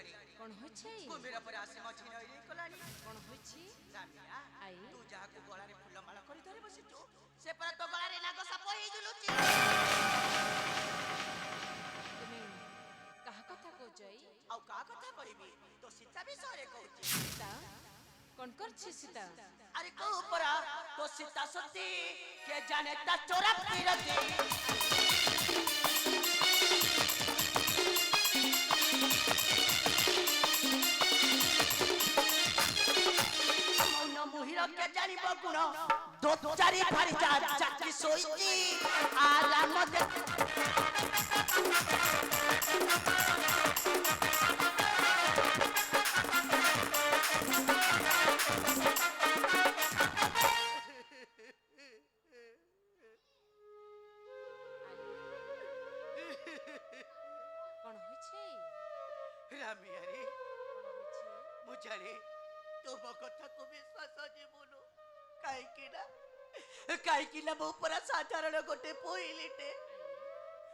गलानी कौन होइछे कुंभीर पर आसी मझी नई रे गलानी कौन होइछे रामिया आई तू जहा को गला रे फूल माला करी धरे बसिचु से पर तो गला रे नाग साप हे जुलुची तुमे कहा कथा को जई आउ का कथा कहबी तो सीता विषय रे कहूची सीता कौन करछे सीता अरे को परा तो सीता सती के जाने ता चोरा पीरती मुहिर के जानी बगुण दो चारि भारी चाची सोईची आराम दे कौन होइछे रामिया रे कौन होइछे मुझे तुम कथा को विश्वास जे बोलो काई ना मो पर साधारण गोटे पोइलिटे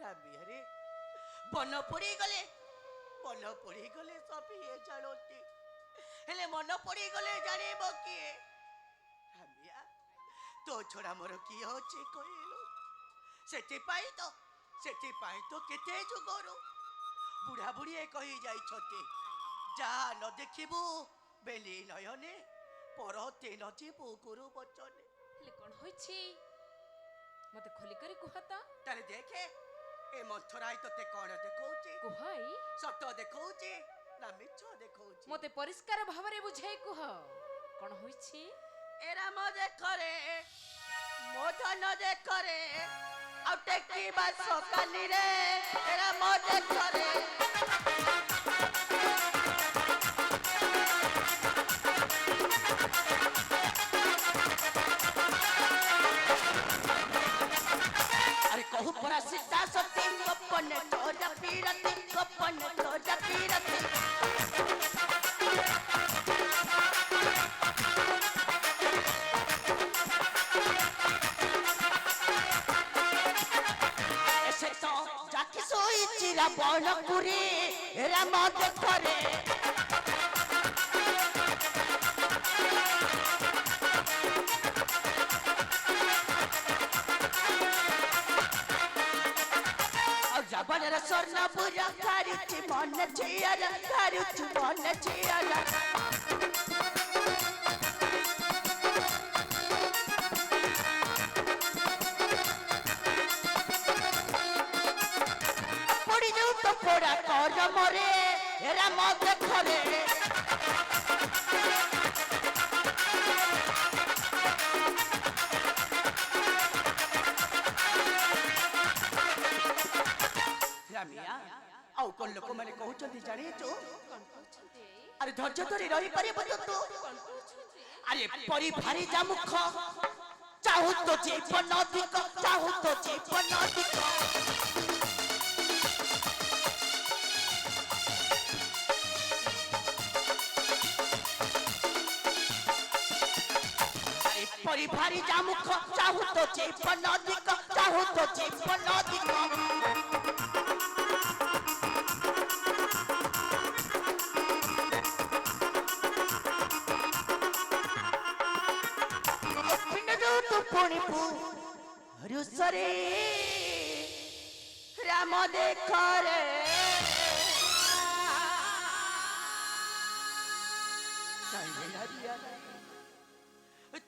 रामिया रे बन पड़ी गले सब ये जानती हेले मन पड़ी गले जानिबो किए रामिया तो छोड़ा मोर की होचे कहलु सेठी पाई तो केते जुगरो बुढ़ा बुढ़ी कही जाई छते जा न देखिबू बेली नयने परते न जीवू गुरु बचने हेले कौन होइछे मते खोली करी कुहाता तारे देखे ए मथुराई तते कोन देखौची कुहाई सत देखौची ना मिछ देखौची मते परिष्कार भावरे बुझाई कुह कौन होइछे एरा म देखरे मोधन देखरे आ टेकी बा सकाली रे एरा म देखरे कहू परा सीता सती गपन तोजा पीरती गपन तोजा पीरती ऐसे तो जाके सोई चिरा बनपुरी राम देखरे जबन स्वर्ण पूजा करुचि मन छियाला करुचि मन छियाला पड़ी जाऊ तो पोड़ा कर मरे हेरा मत देखरे रामिया आउ कोन लोक माने कहउचंती जाने जो कौन कहउछते अरे धैर्य धरी रही परिबो तो कौन कहउछते अरे परी भारी जामुख चाहू तो जीवन अधिक चाहू तो जीवन अधिक अरे परी भारी जामुख चाहू तो जीवन अधिक चाहू तो जीवन अधिक रुसरे राम देखरे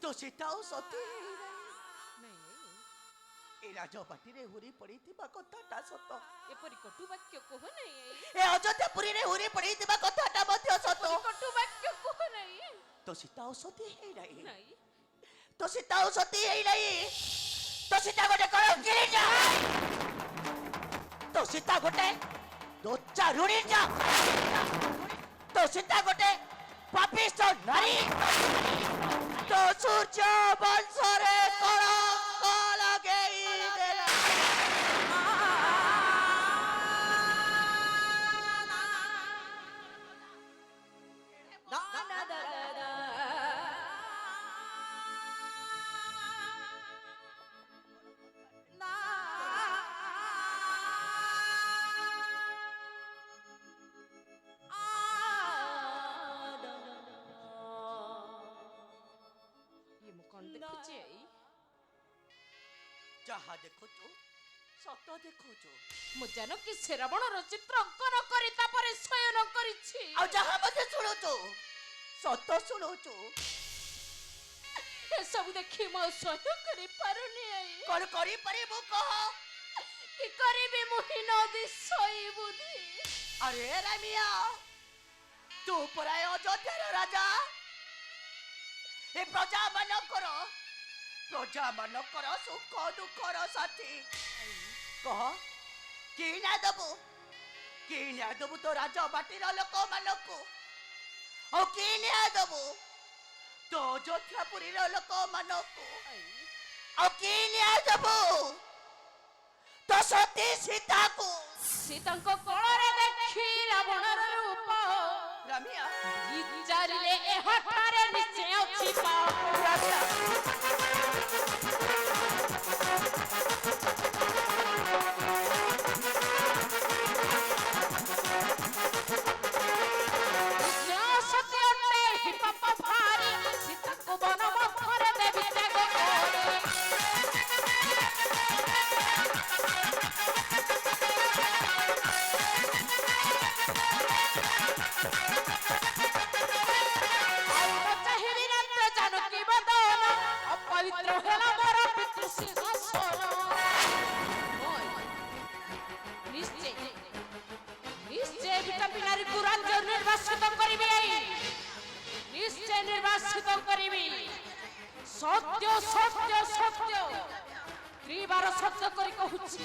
तो सीताओ सती नहीं ए राजा पाटी रे हुरी पड़ी थिबा कथाटा सत एपरि कटु वाक्य कह नहीं ए अयोध्यापुरी रे हुरी पड़ी थिबा कथाटा मध्य सत कटु वाक्य कह नहीं तो सीताओ सती हे नहीं नहीं तो सीताओ सती हे नहीं तो सीता गोटे करो गिरिजा तो सीता गोटे दो चारुणी जा तो सीता गोटे पापिष्ट नारी तो सूर्य वंश रे कलंक लगेई देला ना ना आ ଯାହା ଦେଖୁଛୁ ସତ ଦେଖୁଛୁ। ମୁଁ ଜାନକୀ ସେ ରାବଣର ଚିତ୍ର ଅଙ୍କନ କରି ତାପରେ ଶୟନ କରିଛି। ଆଉ ଯାହା ମଧ୍ୟ ଶୁଣୁଛୁ ସତ ଶୁଣୁଛୁ। ଏସବୁ ଦେଖି ମୁଁ ସହ୍ୟ କରିପାରୁନି। କଣ କରିପାରିବୁ କହ? କି କରିବି ମୁଁ ହୀନ ଦିଶଇ ବୁଦ୍ଧି। ଆରେ ରାମିଆ, ତୁ ପରା ଅଯୋଧ୍ୟାର ରାଜା। ଏ ପ୍ରଜାମାନଙ୍କର ସୁଖ ଦୁଃଖର ସାଥୀ। କହ କି ନ୍ୟାୟ ଦବୁ ତୋ ରାଜବାଟୀର ଲୋକମାନଙ୍କୁ? ଆଉ କି ନ୍ୟାୟ ଦବୁ ତୋ ଅଯୋଧ୍ୟାପୁରୀର ଲୋକମାନଙ୍କୁ? ଆଉ କି ନ୍ୟାୟ ଦବୁ ତୋ ସତୀ ସୀତାକୁ? ସୀତାଙ୍କ କୋଳରେ ଦେଖି ରାବଣର ରୂପ ରାମିଆ, ବିଚାରିଲେ ଏହାଠାରେ ନିଶ୍ଚୟ ଅଛି ପାପ। ରାମିଆ, ସତ୍ୟ ଅଟେ ହି ପାପ ଭାରି। ସୀତାକୁ ବନ ମଧ୍ୟରେ ଦେବି ତ୍ୟାଗ କରି। ଜାନକୀ ବଦନ ଅପବିତ୍ର ହେଲା ମୋର ପିତୃ ସିଂହାସନ। ନିଶ୍ଚୟ ବିଟପି ନାରୀକୁ ରାଜ୍ୟ ନିର୍ବାସିତ କରିବି। ନିଶ୍ଚୟ ନିର୍ବାସିତ କରିବି। ସତ୍ୟ ସତ୍ୟ ସତ୍ୟ ତ୍ରିବାର ସତ୍ୟ କରି କହୁଛି।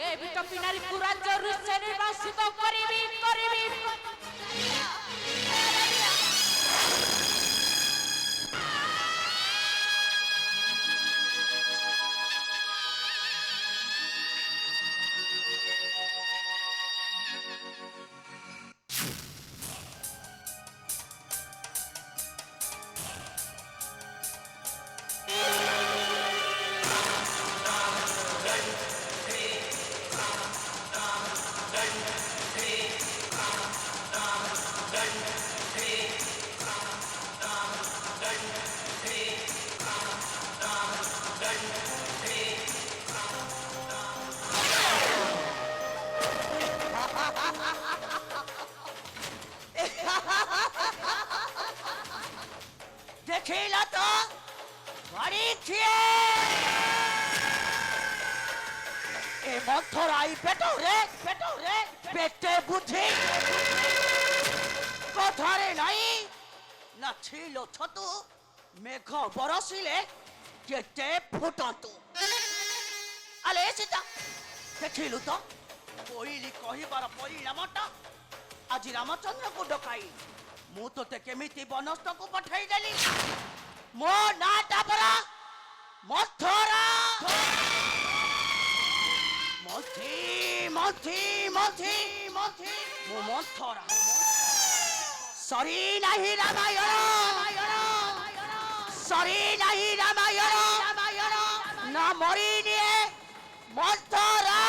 ଏ ବିଟପି ନାରୀକୁ ରାଜ୍ୟ ନିଶ୍ଚୟ ନିର୍ବାସିତ କରିବି କରିବି। ଦେଖିଲ ତ ପରୀକ୍ଷା ଏ ମନ୍ଥରାଇ ପେଟରେ পেটে বুদ্ধি কথারে নাই না ছিল ছতু মেঘ বরসিলে কেটে ফুটতু আলে সীতা দেখিলু তো কইলি কহিবার পরিণামটা আজ রামচন্দ্রকে ডকাই ମୁଁ ତୋତେ କେମିତି ବନସ୍ତକୁ ପଠାଇ ଦେଲି ମୋ ନାଁଟା ପରା ମନ୍ଥରା ମନ୍ଥି ମନ୍ଥି ମନ୍ଥି ମନ୍ଥି ମୁଁ ମନ୍ଥରା ସରି ନାହିଁ ରାମାୟଣ ସରି ନାହିଁ ରାମାୟଣ ନା ମରିନିଏ ମନ୍ଥରା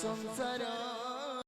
ସଂସାର